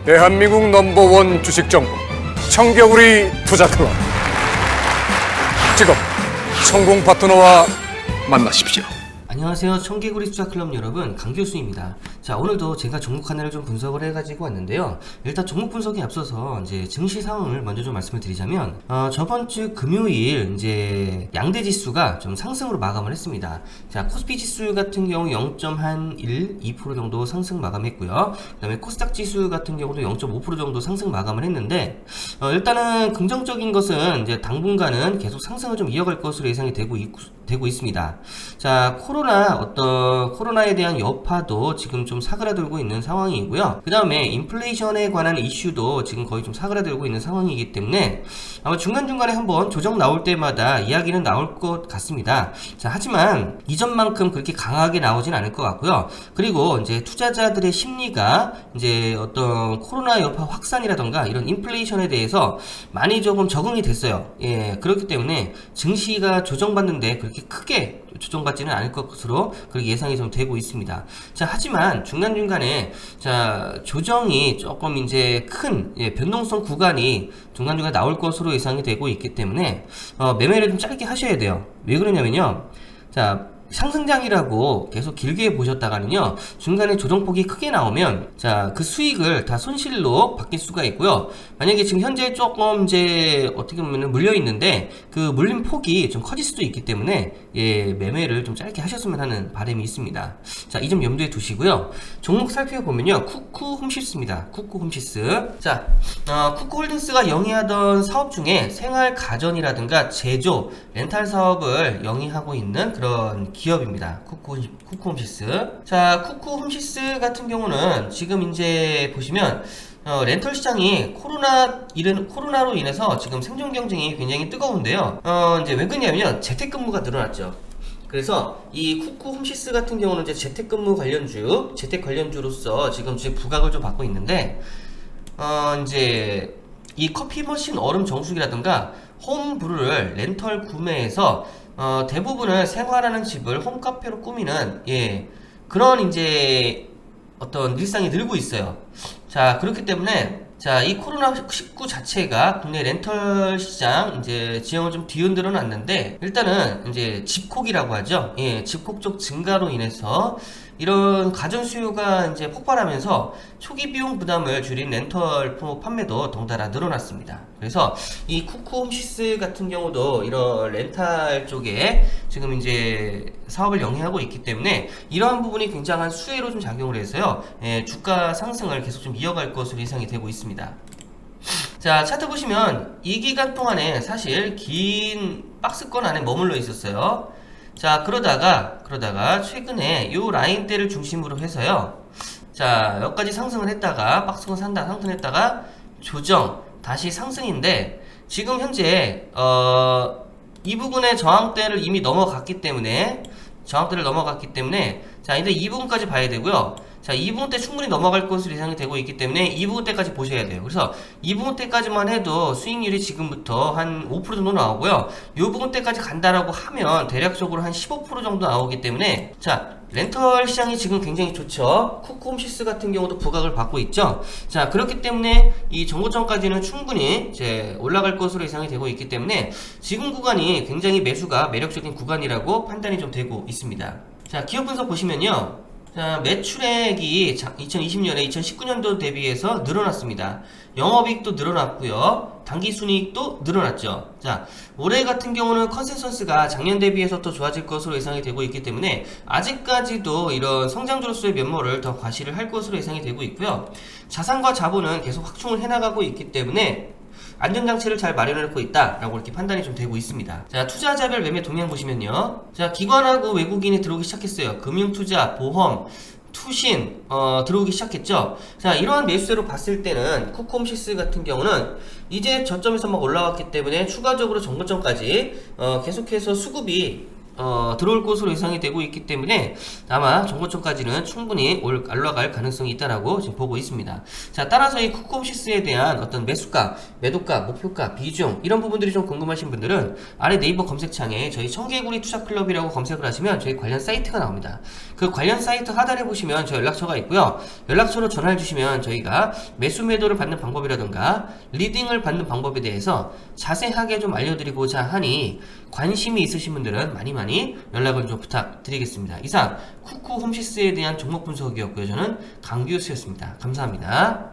대한민국 넘버원 주식정보 청겨울이 투자클럽. 지금 성공 파트너와 만나십시오. 안녕하세요. 청개구리 투자클럽 여러분, 강 교수입니다. 자, 오늘도 제가 종목 하나를 좀 분석을 해가지고 왔는데요. 일단 종목 분석에 앞서서 이제 증시 상황을 먼저 좀 말씀을 드리자면, 저번 주 금요일 이제 양대 지수가 좀 상승으로 마감을 했습니다. 자, 코스피 지수 같은 경우 0.2% 정도 상승 마감했고요. 그 다음에 코스닥 지수 같은 경우도 0.5% 정도 상승 마감을 했는데, 일단은 긍정적인 것은 이제 당분간은 계속 상승을 좀 이어갈 것으로 예상이 되고 있습니다. 자, 코로나에 대한 여파도 지금 좀 사그라들고 있는 상황이고요. 그 다음에 인플레이션에 관한 이슈도 지금 거의 좀 사그라들고 있는 상황이기 때문에 아마 중간중간에 한번 조정 나올 때마다 이야기는 나올 것 같습니다. 자, 하지만 이전만큼 그렇게 강하게 나오진 않을 것 같고요. 그리고 이제 투자자들의 심리가 이제 어떤 코로나 여파 확산이라던가 이런 인플레이션에 대해서 많이 조금 적응이 됐어요. 예, 그렇기 때문에 증시가 조정받는데 그렇게 크게 조정받지는 않을 것으로 그렇게 예상이 좀 되고 있습니다. 자, 하지만 중간중간에 조정이 조금 이제 큰 변동성 구간이 중간중간에 나올 것으로 예상이 되고 있기 때문에 매매를 좀 짧게 하셔야 돼요. 왜 그러냐면요. 자, 상승장이라고 계속 길게 보셨다가는요, 중간에 조정폭이 크게 나오면, 자, 그 수익을 다 손실로 바뀔 수가 있고요. 만약에 지금 현재 조금 이제 어떻게 보면 물려 있는데, 그 물린 폭이 좀 커질 수도 있기 때문에, 예, 매매를 좀 짧게 하셨으면 하는 바람이 있습니다. 자, 이 점 염두에 두시고요. 종목 살펴보면요, 쿠쿠홈시스입니다. 쿠쿠홈시스. 자, 쿠쿠홀딩스가 영위하던 사업 중에 생활 가전이라든가 제조, 렌탈 사업을 영위하고 있는 그런 기업입니다. 쿠쿠홈시스. 자, 쿠쿠홈시스 같은 경우는 지금 이제 보시면 렌털 시장이 코로나로 인해서 지금 생존 경쟁이 굉장히 뜨거운데요. 이제 왜 그러냐면 재택근무가 늘어났죠. 그래서 이 쿠쿠홈시스 같은 경우는 이제 재택근무 재택 관련주로서 지금 부각을 좀 받고 있는데, 이제 이 커피 머신 얼음 정수기라든가 홈브루를 렌털 구매해서 대부분을 생활하는 집을 홈카페로 꾸미는, 예, 그런 이제 어떤 일상이 늘고 있어요. 자, 그렇기 때문에 자, 이 코로나19 자체가 국내 렌털 시장 이제 지형을 좀 뒤흔들어 놨는데, 일단은 이제 집콕이라고 하죠. 예, 집콕 쪽 증가로 인해서 이런 가전 수요가 이제 폭발하면서 초기 비용 부담을 줄인 렌털 판매도 덩달아 늘어났습니다. 그래서 이 쿠쿠홈시스 같은 경우도 이런 렌탈 쪽에 지금 이제 사업을 영위하고 있기 때문에 이러한 부분이 굉장한 수혜로 좀 작용을 해서요, 예, 주가 상승을 계속 좀 이어갈 것으로 예상이 되고 있습니다. 자, 차트 보시면 이 기간 동안에 사실 긴 박스권 안에 머물러 있었어요. 자, 그러다가 최근에 요 라인대를 중심으로 해서요, 자, 여기까지 상승을 했다가 박스권 상승했다가 조정 다시 상승인데, 지금 현재 이 부분의 저항대를 이미 넘어갔기 때문에 자, 이제 이 부분까지 봐야 되고요. 자, 이 부분 때 충분히 넘어갈 것으로 예상이 되고 있기 때문에 이 부분 때까지 보셔야 돼요. 그래서 이 부분 때까지만 해도 수익률이 지금부터 한 5% 정도 나오고요. 이 부분 때까지 간다라고 하면 대략적으로 한 15% 정도 나오기 때문에, 자, 렌털 시장이 지금 굉장히 좋죠. 쿠쿠홈시스 같은 경우도 부각을 받고 있죠. 자, 그렇기 때문에 이 정고점까지는 충분히 이제 올라갈 것으로 예상이 되고 있기 때문에 지금 구간이 굉장히 매수가 매력적인 구간이라고 판단이 좀 되고 있습니다. 자, 기업 분석 보시면요, 자, 매출액이 2020년에 2019년도 대비해서 늘어났습니다. 영업이익도 늘어났고요. 당기순이익도 늘어났죠. 자, 올해 같은 경우는 컨센서스가 작년 대비해서 더 좋아질 것으로 예상이 되고 있기 때문에 아직까지도 이런 성장주로서의 면모를 더 과시를 할 것으로 예상이 되고 있고요. 자산과 자본은 계속 확충을 해나가고 있기 때문에 안전장치를 잘 마련해놓고 있다라고 이렇게 판단이 좀 되고 있습니다. 자, 투자자별 매매 동향 보시면요, 자, 기관하고 외국인이 들어오기 시작했어요. 금융투자, 보험, 투신 들어오기 시작했죠. 자, 이러한 매수세로 봤을 때는 쿠쿠홈시스 같은 경우는 이제 저점에서 막 올라왔기 때문에 추가적으로 정고점까지 계속해서 수급이 들어올 것으로 예상이 되고 있기 때문에 아마 정보청까지는 충분히 올라갈 가능성이 있다라고 지금 보고 있습니다. 자, 따라서 이 쿠쿠홈시스에 대한 어떤 매수가, 매도가, 목표가, 비중 이런 부분들이 좀 궁금하신 분들은 아래 네이버 검색창에 저희 청개구리 투자클럽이라고 검색을 하시면 저희 관련 사이트가 나옵니다. 그 관련 사이트 하단에 보시면 저 연락처가 있고요. 연락처로 전화를 주시면 저희가 매수 매도를 받는 방법이라든가 리딩을 받는 방법에 대해서 자세하게 좀 알려드리고자 하니 관심이 있으신 분들은 많이 연락을 좀 부탁드리겠습니다. 이상 쿠쿠홈시스에 대한 종목 분석이었고요. 저는 강규수였습니다. 감사합니다.